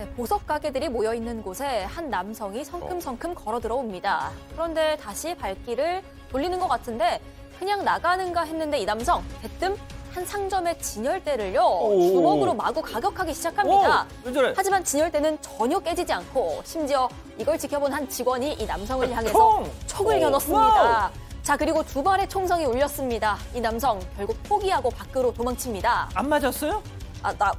네, 보석 가게들이 모여 있는 곳에 한 남성이 성큼성큼 걸어 들어옵니다. 그런데 다시 발길을 돌리는 것 같은데 그냥 나가는가 했는데 이 남성 대뜸 한 상점의 진열대를요 주먹으로 마구 가격하기 시작합니다. 왜 저래? 하지만 진열대는 전혀 깨지지 않고 심지어 이걸 지켜본 한 직원이 이 남성을 향해서 총을 겨눴습니다. 자, 그리고 두 발의 총성이 울렸습니다. 이 남성 결국 포기하고 밖으로 도망칩니다. 안 맞았어요?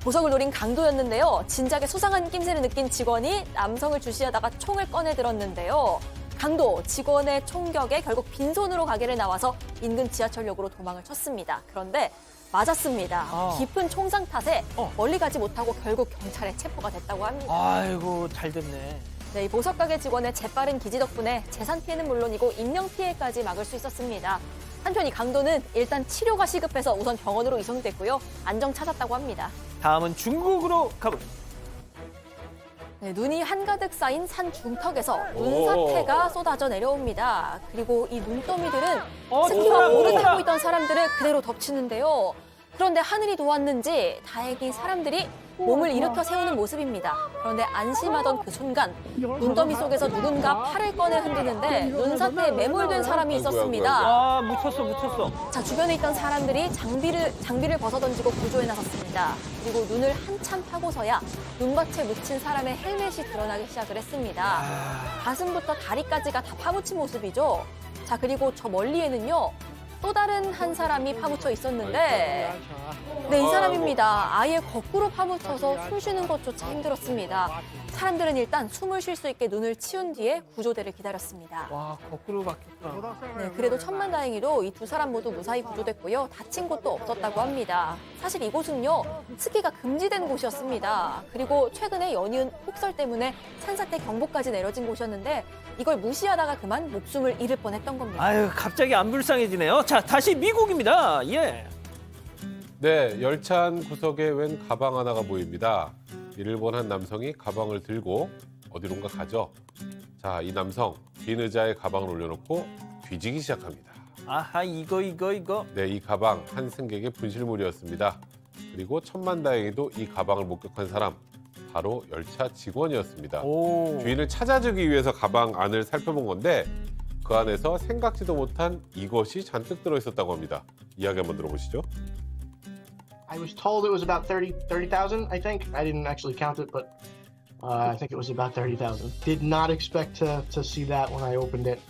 보석을 노린 강도였는데요. 진작에 수상한 낌새를 느낀 직원이 남성을 주시하다가 총을 꺼내 들었는데요. 강도, 직원의 총격에 결국 빈손으로 가게를 나와서 인근 지하철역으로 도망을 쳤습니다. 그런데 맞았습니다. 깊은 총상 탓에 멀리 가지 못하고 결국 경찰에 체포가 됐다고 합니다. 아이고, 잘 됐네. 네, 이 보석 가게 직원의 재빠른 기지 덕분에 재산 피해는 물론이고 인명 피해까지 막을 수 있었습니다. 한편 이 강도는 일단 치료가 시급해서 우선 병원으로 이송됐고요. 안정 찾았다고 합니다. 다음은 중국으로 가보겠습니다. 네, 눈이 한가득 쌓인 산 중턱에서 눈사태가 쏟아져 내려옵니다. 그리고 이 눈더미들은 스키와 보드 타고 있던 사람들을 그대로 덮치는데요. 그런데 하늘이 도왔는지 다행히 사람들이 몸을 일으켜 세우는 모습입니다. 그런데 안심하던 그 순간 눈더미 속에서 누군가 팔을 꺼내 흔드는데 눈사태에 매몰된 사람이 있었습니다. 묻혔어. 자, 주변에 있던 사람들이 장비를 벗어던지고 구조에 나섰습니다. 그리고 눈을 한참 파고서야 눈밭에 묻힌 사람의 헬멧이 드러나기 시작을 했습니다. 가슴부터 다리까지가 다 파묻힌 모습이죠. 자, 그리고 저 멀리에는요. 또 다른 한 사람이 파묻혀 있었는데 네, 이 사람입니다. 아예 거꾸로 파묻혀서 숨 쉬는 것조차 힘들었습니다. 사람들은 일단 숨을 쉴 수 있게 눈을 치운 뒤에 구조대를 기다렸습니다. 와, 거꾸로 바뀌었다. 네, 그래도 천만다행히도 이 두 사람 모두 무사히 구조됐고요. 다친 곳도 없었다고 합니다. 사실 이곳은요, 스키가 금지된 곳이었습니다. 그리고 최근에 연이은 폭설 때문에 산사태 경보까지 내려진 곳이었는데 이걸 무시하다가 그만 목숨을 잃을 뻔했던 겁니다. 아유, 갑자기 안 불쌍해지네요. 자, 다시 미국입니다. 예. 네, 열차 안 구석에 웬 가방 하나가 보입니다. 일본 한 남성이 가방을 들고 어디론가 가죠. 자, 이 남성 빈 의자에 가방을 올려놓고 뒤지기 시작합니다. 아하, 이거. 네, 이 가방 한 승객의 분실물이었습니다. 그리고 천만다행히도 이 가방을 목격한 사람 바로 열차 직원이었습니다. 주인을 찾아주기 위해서 가방 안을 살펴본 건데 그 안에서 생각지도 못한 이것이 잔뜩 들어있었다고 합니다. 이야기 한번 들어보시죠. I was told it was about 30,000, I think. I didn't actually count it, but I think it was about 30,000. Did not expect to see that when I opened it.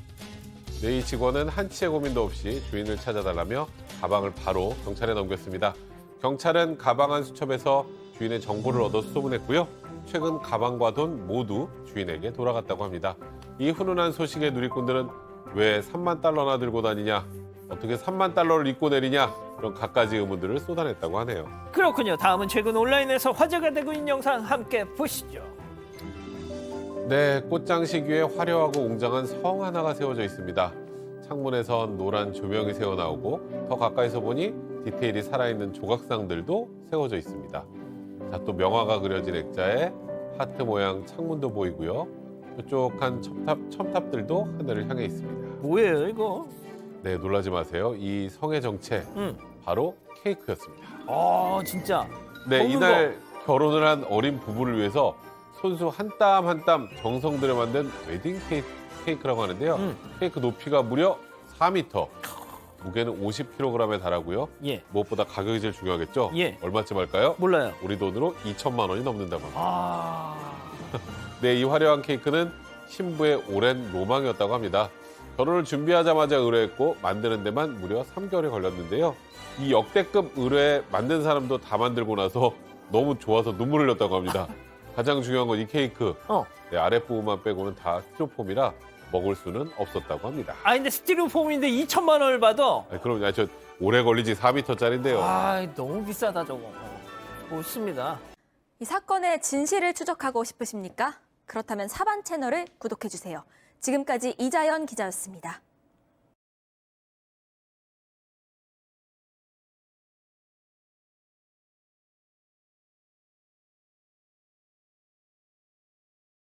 네, 이 직원은 한치의 고민도 없이 주인을 찾아달라며 가방을 바로 경찰에 넘겼습니다. 경찰은 가방 안 수첩에서 주인의 정보를 얻어 수소문했고요. 최근 가방과 돈 모두 주인에게 돌아갔다고 합니다. 이 훈훈한 소식에 누리꾼들은 왜 3만 달러나 들고 다니냐? 어떻게 3만 달러를 입고 내리냐? 이런 갖가지 의문들을 쏟아냈다고 하네요. 그렇군요. 다음은 최근 온라인에서 화제가 되고 있는 영상 함께 보시죠. 네, 꽃장식 위에 화려하고 웅장한 성 하나가 세워져 있습니다. 창문에선 노란 조명이 새어나오고 더 가까이서 보니 디테일이 살아있는 조각상들도 세워져 있습니다. 자, 또 명화가 그려진 액자에 하트 모양 창문도 보이고요. 뾰족한 첨탑들도 하늘을 향해 있습니다. 뭐예요, 이거? 네, 놀라지 마세요. 이 성의 정체, 바로 케이크였습니다. 진짜. 네, 먹는 이날 결혼을 한 어린 부부를 위해서 손수 한 땀 한 땀 정성 들여 만든 웨딩 케이크라고 하는데요. 케이크 높이가 무려 4m, 무게는 50kg에 달하고요. 예. 무엇보다 가격이 제일 중요하겠죠? 예. 얼마쯤 할까요? 몰라요. 우리 돈으로 2천만 원이 넘는다고 합니다. 아. 네, 이 화려한 케이크는 신부의 오랜 로망이었다고 합니다. 결혼을 준비하자마자 의뢰했고 만드는 데만 무려 3개월이 걸렸는데요. 이 역대급 의뢰 만든 사람도 다 만들고 나서 너무 좋아서 눈물을 흘렸다고 합니다. 가장 중요한 건 이 케이크. 네, 아랫부분만 빼고는 다 스티로폼이라 먹을 수는 없었다고 합니다. 근데 스티로폼인데 2천만 원을 받아? 그럼 저 오래 걸리지 4m짜리인데요. 너무 비싸다 저거. 좋습니다. 이 사건의 진실을 추적하고 싶으십니까? 그렇다면 사반 채널을 구독해주세요. 지금까지 이자연 기자였습니다.